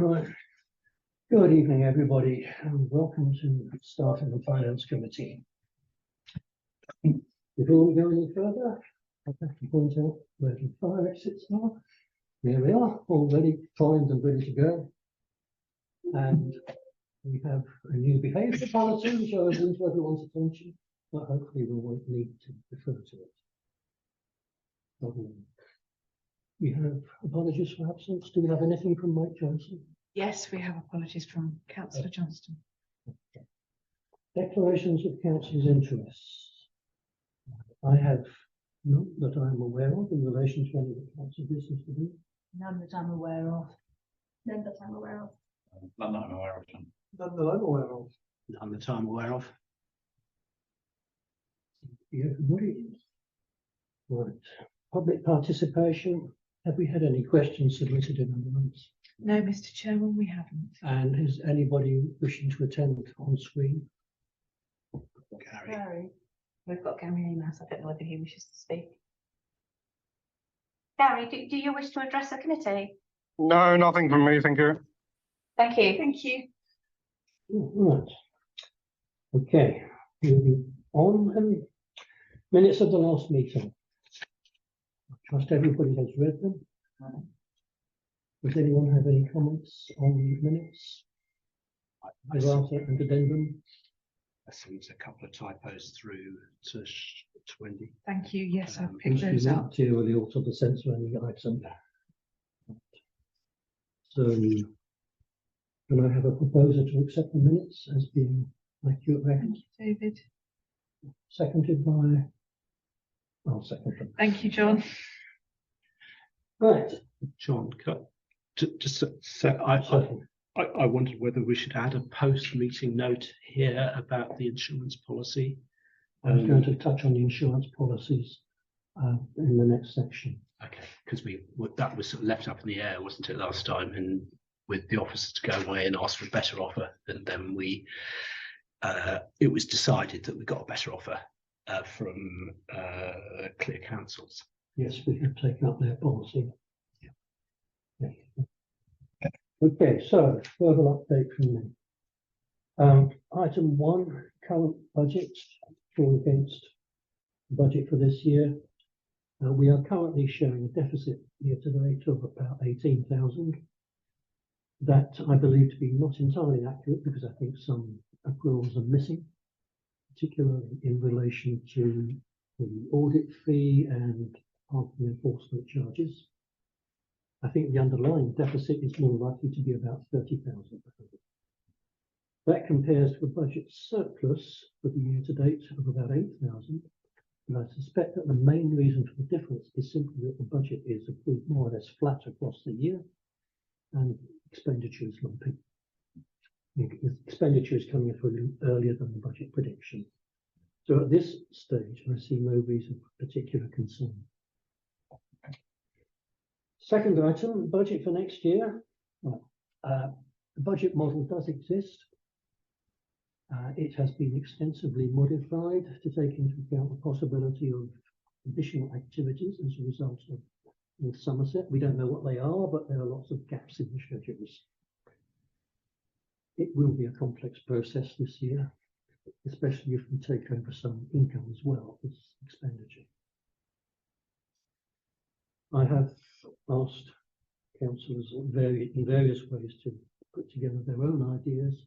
Right. Good evening, everybody, and welcome to staff in the Finance Committee. Before we go any further, I'd like to point out where the fire exits are. There we are, all ready, primed and ready to go. And we have a new behaviour policy, which I bring to everyone's attention, but hopefully we won't need to refer to it. We have apologies for absence. Do we have anything from Mike Johnson? Yes, we have apologies from Councillor Johnston. Declarations of council's interests. I have none that I'm aware of in relation to any of the council business to do. None that I'm aware of. None that I'm aware of. None that I'm aware of. None that I'm aware of. None that I'm aware of. Everybody. Right. Public participation. Have we had any questions submitted in advance? No, Mr. Chairman, we haven't. And is anybody wishing to attend on screen? Gary. We've got Gary emails. I don't know whether he wishes to speak. Gary, do you wish to address the committee? No, nothing from me, thank you. Thank you. Thank you. Right. Okay. Moving on. Minutes of the last meeting. I trust everybody has read them. Does anyone have any comments on minutes? Errata and addendum? I see there's a couple of typos through to 20. Thank you. Yes, I've Which picked do those not up. materially alter the sense of any item. So, can I have a proposer to accept the minutes as being accurate record? Thank you, David. Seconded by. I'll second them. Thank you, John. Right. John, just so I Second. wondered whether we should add a post-meeting note here about the insurance policy. I'm going to touch on the insurance policies in the next section. Okay, because that was sort of left up in the air, wasn't it, last time? And with the officers to go away and ask for a better offer, and then it was decided that we got a better offer from Clear Councils. Yes, we have taken up their policy. Yeah. Okay, so further update from me. Item 1, current budget for against the budget for this year. We are currently showing a deficit year to date of about 18,000. That I believe to be not entirely accurate because I think some accruals are missing, particularly in relation to the audit fee and parking enforcement charges. I think the underlying deficit is more likely to be about 30,000. That compares to a budget surplus for the year to date of about 8,000. And I suspect that the main reason for the difference is simply that the budget is more or less flat across the year and expenditure is lumpy. Expenditure is coming through earlier than the budget prediction. So at this stage, I see no reason for particular concern. Second item, budget for next year. The budget model does exist. It has been extensively modified to take into account the possibility of additional activities as a result of North Somerset. We don't know what they are, but there are lots of gaps in the schedules. It will be a complex process this year, especially if we take over some income as well as expenditure. I have asked councillors in various ways to put together their own ideas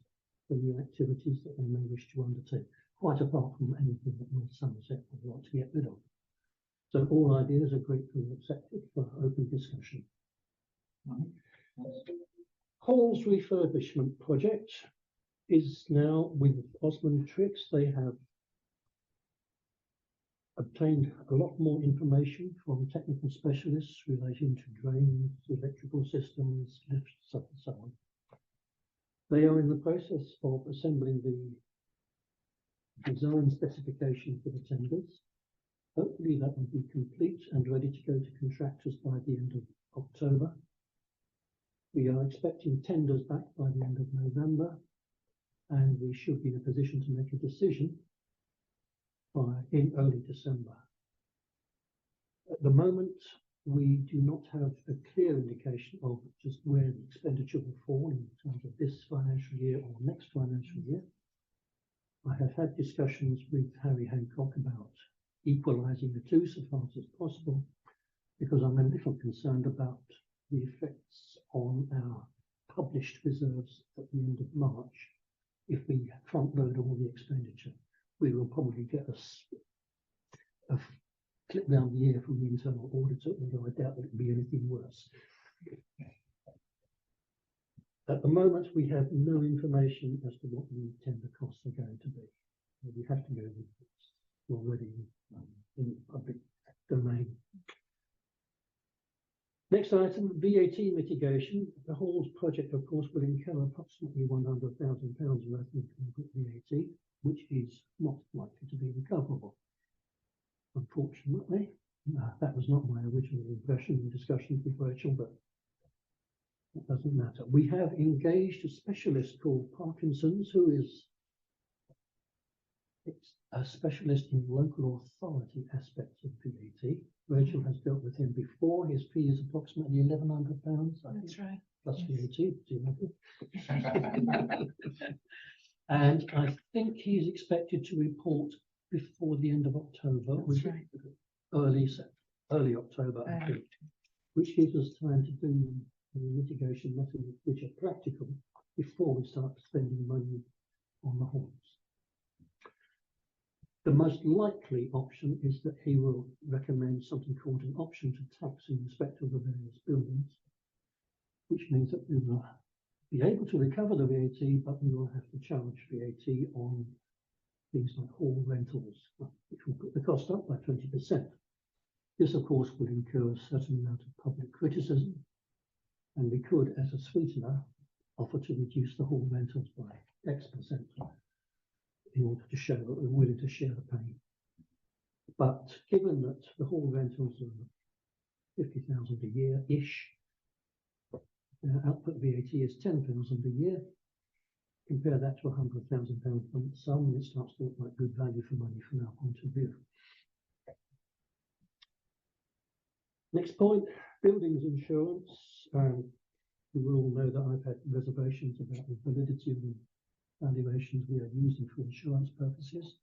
for new activities that they may wish to undertake, quite apart from anything that North Somerset would like to get rid of. So all ideas are gratefully accepted for open discussion. Hall's refurbishment project is now with Osmond Tricks. They have obtained a lot more information from technical specialists relating to drains, electrical systems, lifts, and so on. They are in the process of assembling the design specification for the tenders. Hopefully that will be complete and ready to go to contractors by the end of October. We are expecting tenders back by the end of November, and we should be in a position to make a decision in early December. At the moment, we do not have a clear indication of just where the expenditure will fall in terms of this financial year or next financial year. I have had discussions with Harry Hancock about equalising the two so far as possible, because I'm a little concerned about the effects on our published reserves at the end of March. If we front load all the expenditure, we will probably get a clip round the ear from the internal auditor, although I doubt it will be anything worse. At the moment, we have no information as to what the tender costs are going to be. We have to go with this already in public domain. Next item, VAT mitigation. The Halls project, of course, will incur approximately £100,000 worth of VAT, which is not likely to be recoverable. Unfortunately, that was not my original impression in discussions with Rachel, but it doesn't matter. We have engaged a specialist called Parkinson's, who is a specialist in local authority aspects of VAT. Rachel has dealt with him before. His fee is approximately £1,100. That's right. Plus Yes. VAT. And I think he's expected to report before the end of October. That's right. Early October, I think, which gives us time to do the mitigation methods which are practical before we start spending money on the halls. The most likely option is that he will recommend something called an option to tax in respect of the various buildings, which means that we will be able to recover the VAT, but we will have to charge VAT on things like hall rentals, which will put the cost up by 20%. This, of course, will incur a certain amount of public criticism, and we could, as a sweetener, offer to reduce the hall rentals by X% in order to show that we're willing to share the pain. But given that the hall rentals are 50,000 a year-ish, output VAT is 10,000 a year. Compare that to £100,000 lump sum, it starts to look like good value for money from our point of view. Next point, buildings insurance. We will all know that I've had reservations about the validity of the valuations we are using for insurance purposes.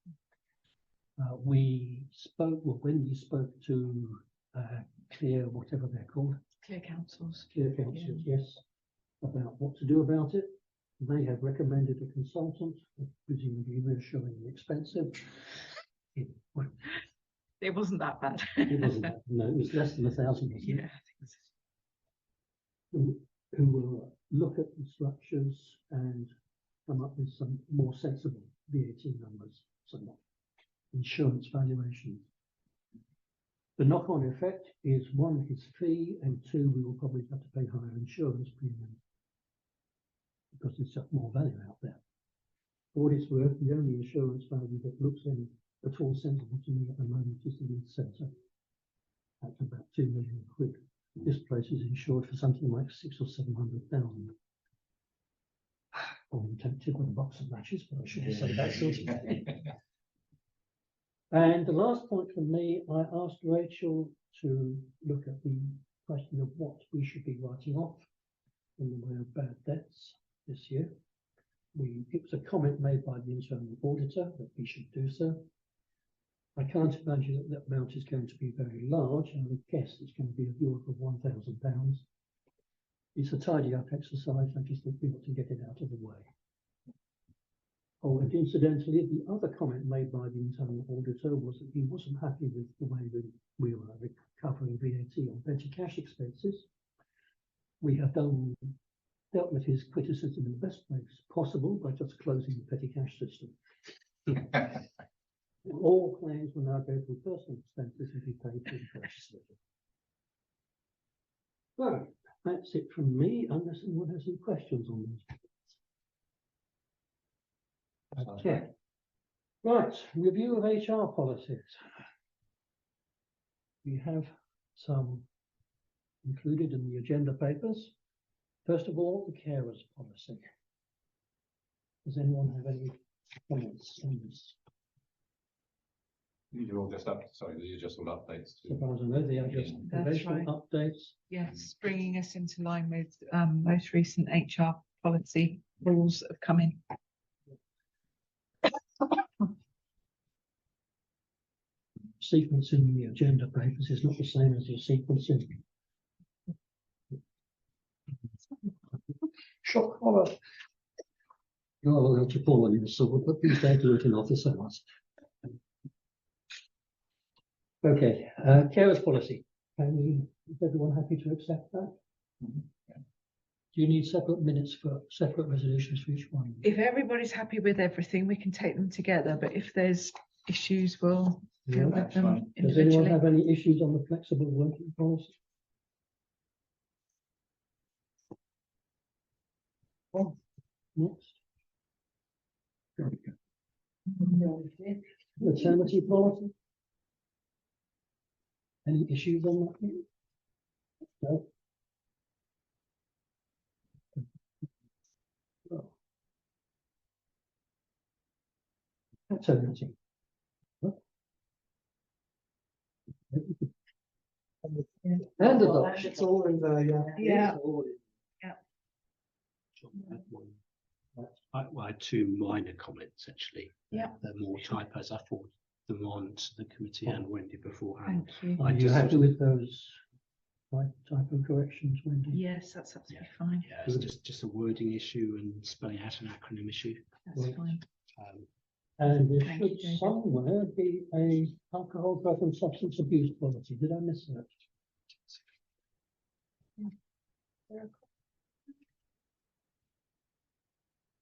We spoke, well, when we spoke to Clear, whatever they're called. Clear councils. Clear councils, yes, about what to do about it. They have recommended a consultant, presumably reassuringly expensive. It wasn't that bad. It wasn't that, no, it was less than 1,000. Yeah, I think so. Who will look at the structures and come up with some more sensible VAT numbers, some insurance valuations. The knock-on effect is one, his fee, and two, we will probably have to pay higher insurance premiums because there's just more value out there. For what it's worth, the only insurance value that looks any at all sensible to me at the moment is the Leeds Centre. That's about £2 million. This place is insured for something like 600,000 or 700,000. I'm tempted with a box of matches, but I shouldn't say that sort of thing. And the last point from me, I asked Rachel to look at the question of what we should be writing off in the way of bad debts this year. It was a comment made by the internal auditor that we should do so. I can't imagine that that amount is going to be very large. I would guess it's going to be of the order of £1,000. It's a tidy up exercise. I just think we ought to get it out of the way. Oh, and incidentally, the other comment made by the internal auditor was that he wasn't happy with the way that we were recovering VAT on petty cash expenses. We have dealt with his criticism in the best way possible by just closing the petty cash system. All claims will now go through personal expenses and be paid through the purchase ledger. So that's it from me, unless anyone has any questions on these. Okay. Right, review of HR policies. We have some included in the agenda papers. First of all, the carers policy. Does anyone have any comments on this? These are all just up, sorry, these are just all updates So to. far as I know, they are just That's provisional updates. Yes, bringing us into line with most recent HR policy rules that have come in. Sequencing the agenda papers is not the same as your sequencing. Shock horror. You're allowed to fall on your sword, but please don't do it in office hours. Okay, carers policy. Is everyone happy to accept that? Do you need separate minutes for separate resolutions for each one? If everybody's happy with everything, we can take them together, but if there's issues, we'll deal with that's them fine. Does anyone individually. have any issues on the flexible working policy? Oh, next. Maternity policy? Any issues on that? No. Maternity. And adoption. It's all in there, yeah. Yeah. It's all in. I had two minor comments actually. Yeah. They're more typos. I forwarded them on to the committee and Wendy beforehand. Thank you. Are you just happy sort of- with those type of corrections, Wendy? Yes, that's absolutely fine. Yeah, it's just a wording issue and spelling out an acronym issue. That's Right. fine. And there Thank you, should David. somewhere be a alcohol, drug and substance abuse policy. Did I miss that?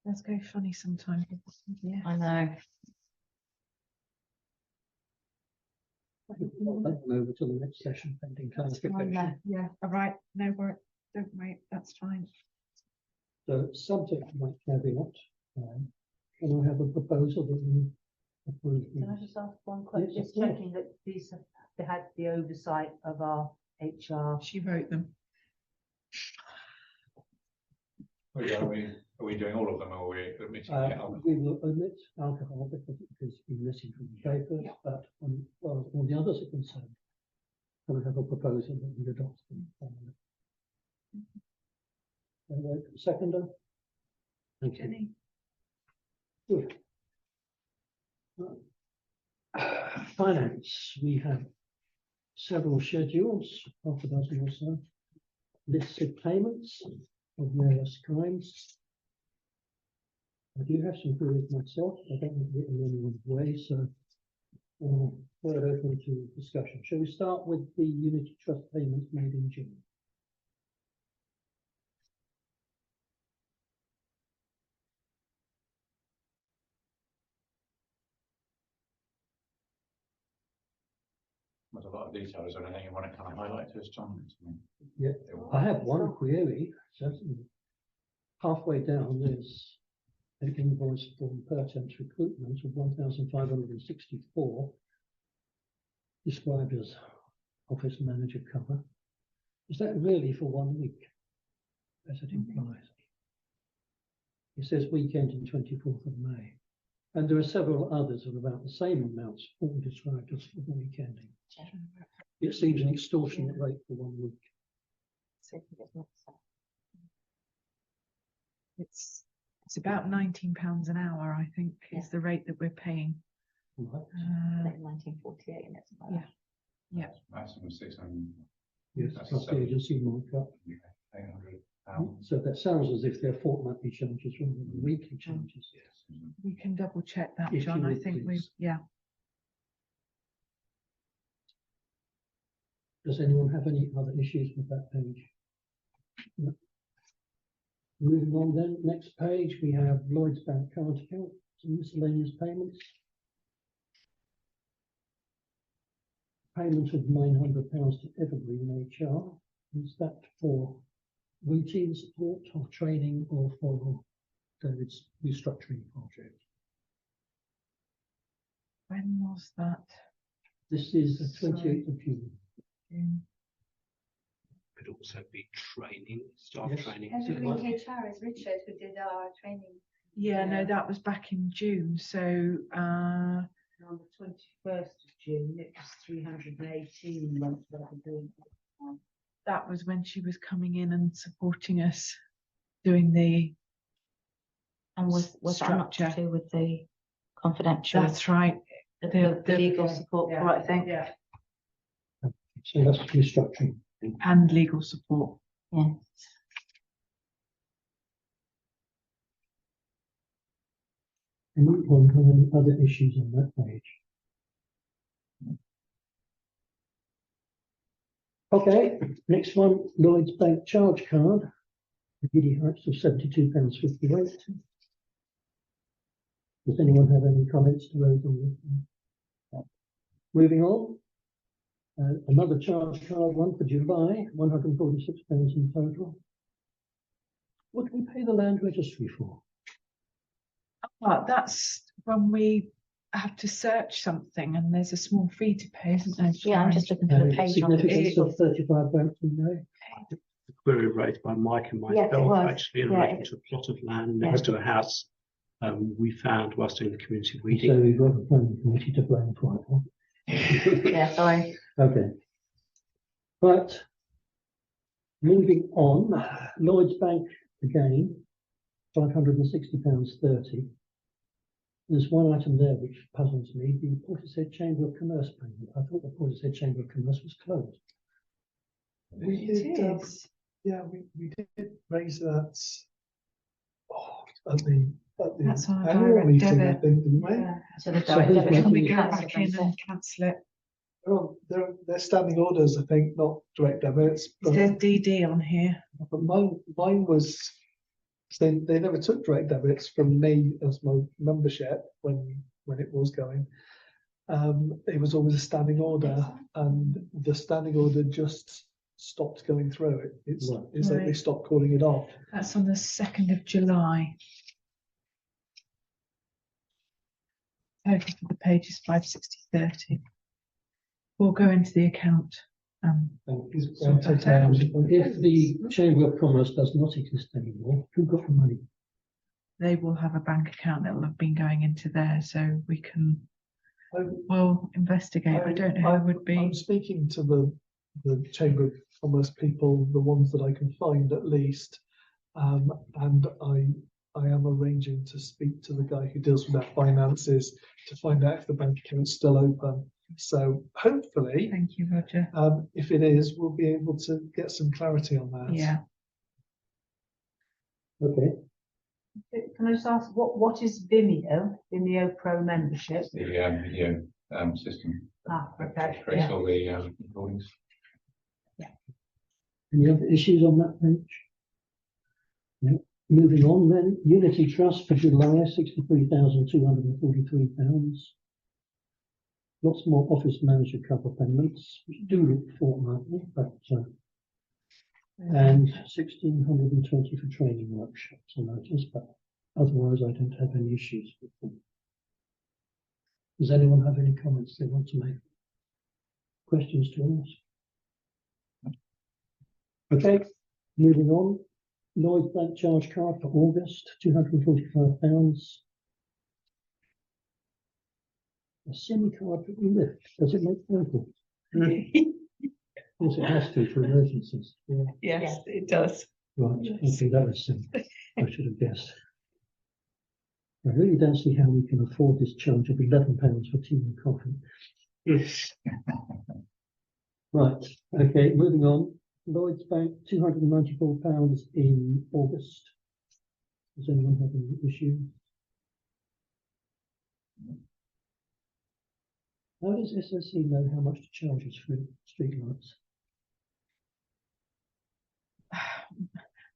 Let's go funny sometimes. Yeah. I know. I'll take them over to the next session pending That's fine clarification. there. Yeah, all right. No worry. Don't wait. That's fine. So subject to my caveat, can I have a proposal that we approve? Can I these? just ask one question? Yes, Just of course. checking that these have, they had the oversight of our HR. She wrote them. Are we doing all of them or are we omitting? We will omit alcohol because it has been missing from the papers, but on, well, all the others are concerned. Can I have a proposal that we adopt them? Seconder? Thank you. Jenny. Good. Finance, we have several schedules, half a dozen or so. Lists of payments of various kinds. I do have some queries myself. I don't want to get in anyone's way, so we're open to discussion. Shall we start with the Unity Trust payments made in June? There's a lot of detail. Is there anything you want to kind of highlight to us, John? Yeah, I have one query, certainly. Halfway down, there's an invoice from Pertemps Recruitment of 1,564, described as office manager cover. Is that really for 1 week, as it implies? It says weekend in 24th of May. And there are several others of about the same amounts, all described as for the weekending. It seems an extortionate rate for 1 week. It's about £19 an hour, I think, is the rate that we're paying. Right. 1948 and it's like Yeah. Maximum 600, Yes, That's plus the seven. agency markup. 800 So that sounds as if they're fortnightly charges rather than weekly charges. We can double check that, If you John. I would, think we, please. yeah. Does anyone have any other issues with that page? No. Moving on then, next page, we have Lloyd's Bank card account, some miscellaneous payments. Payment of £900 to Evergreen HR. Is that for routine support or training or for David's restructuring project? When was that? This is the Sorry. 28th of June. Could also be training, staff Yes. training. Evergreen HR is Richard who did our training. Yeah, Yeah. no, that was back in June. So On the 21st of June, it was 318 months that I've been doing. That was when she was coming in and supporting us doing the, And was that not to Structure. do with the confidential, that's right, the legal support for it, I think? Yeah. So that's restructuring. and legal support. Yeah. Anyone have any other issues on that page? Okay, next one, Lloyd's Bank charge card. The giddy heights of £72.58. Does anyone have any comments to raise on this? Moving on. Another charge card one for July, £146 in total. What do we pay the land registry for? But that's when we have to search something and there's a small fee to pay, isn't there? Yeah, I'm Sharon? just looking for the page on Significance it. of 35 Brampton Road. The query raised by Mike and Yes, it myself, was. actually, in Yeah, relation to a plot of land next to a house. We found whilst doing the community So reading. we've got the planning committee to blame for it. huh? Yeah, sorry. Okay. Right. Moving on, Lloyd's Bank again, £560.30. There's one item there which puzzles me, the Portishead Chamber of Commerce payment. I thought the Portishead Chamber of Commerce was closed. It is. Yeah, we did raise that at the That's on a annual direct meeting, I debit. think, didn't we? Yeah, so the So direct who's debit making Can we the- go cancelled, back in isn't and it? cancel it? They're standing orders, I think, not direct debits. Is But, there DD on here? but mine was, they never took direct debits from me as my membership when it was going. It was always a standing order, and the standing order just stopped going through. It's Right. like they Right. stopped calling it off. That's on the 2nd of July. Total for the page is 560.30. We'll go into the account. If the Chamber of Commerce does not exist anymore, who got the money? They will have a bank account that will have been going into there, so we can, I'm- we'll investigate. I don't know who it would be. I'm speaking to the Chamber of Commerce people, the ones that I can find at least, and I am arranging to speak to the guy who deals with their finances to find out if the bank account's still open. So hopefully, Thank you, Roger. if it is, we'll be able to get some clarity on that. Yeah, Okay, Can I just ask, what is Vimeo Pro membership? The video system. Ah, okay, Creates yeah. all the recordings. any other issues on that page? No. Moving on then, Unity Trust for July, £63,243. Lots more office manager cover payments, which do look fortnightly, but, and 1,620 for training workshops, I noticed, but otherwise I don't have any issues with them. Does anyone have any comments they want to make? Questions to ask? Okay, moving on. Lloyd's Bank charge card for August, £245. A SIM card for the lift, does it make local? Of course it has to for emergencies. Yeah. yes, it does. Right, okay, that was SIM. I should have guessed. I really don't see how we can afford this charge of £11 for tea and coffee. Yes. Right, okay, moving on. Lloyd's Bank, £294 in August. Does anyone have any issue? How does SSE know how much to charge us for street lights?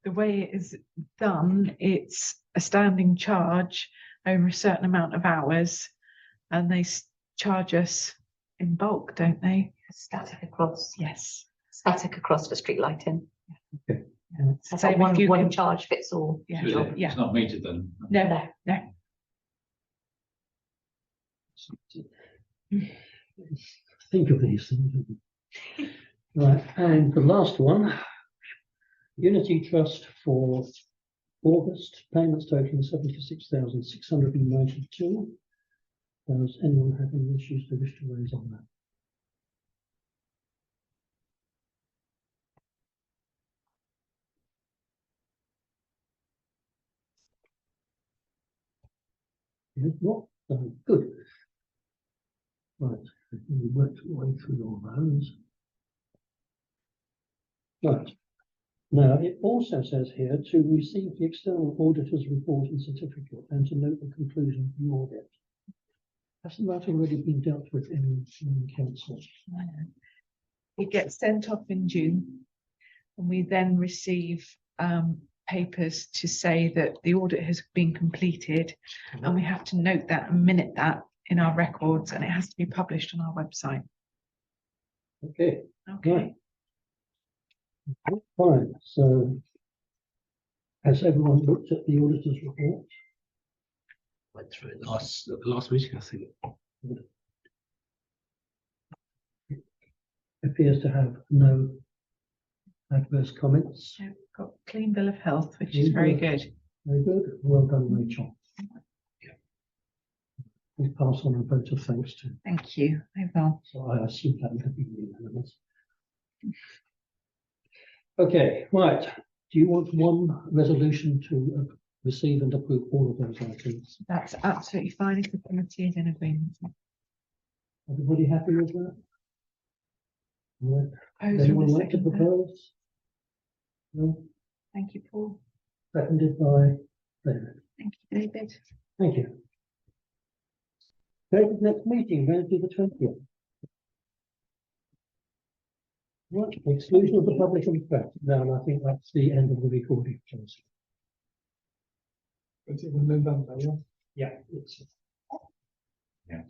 The way it is done, it's a standing charge over a certain amount of hours, and they charge us in bulk, don't they? Static across. Yes. Static across for street lighting. Okay. That's Same like if you one can- charge fits all. Yeah, So is it- yeah. It's not metered then. No, no. Think of these things. Right, and the last one, Unity Trust for August, payments totaling 76,692. Does anyone have any issues they wish to raise on that? If not, good. Right, we worked our way through all those. Right. Now, it also says here to receive the external auditor's report and certificate and to note the conclusion of the audit. Hasn't that already been dealt with in council? It gets sent off in June, and we then receive papers to say that the audit has been completed, and we have to note that and minute that in our records, and it has to be published on our website. Okay, Okay. right. Fine, so has everyone looked at the auditor's report? Went through it last meeting, I think. Appears to have no adverse comments. So we've got clean bill of health, which is very good. Very good. Well done, Rachel. We pass on a vote of thanks to. Thank you. I will. So I assume that would have been unanimous. Okay, right. Do you want one resolution to receive and approve all of those items? That's absolutely fine if the committee is in agreement. Everybody happy with that? Right. Propose Anyone from the like to seconder. propose? No, Thank you, Paul. seconded by David. Thank you, David. Thank you. David, next meeting, Wednesday the 20th. Right, exclusion of the public and press. Now, and I think that's the end of the recording. James. 20th of November, yeah. Yeah, it's. Yeah.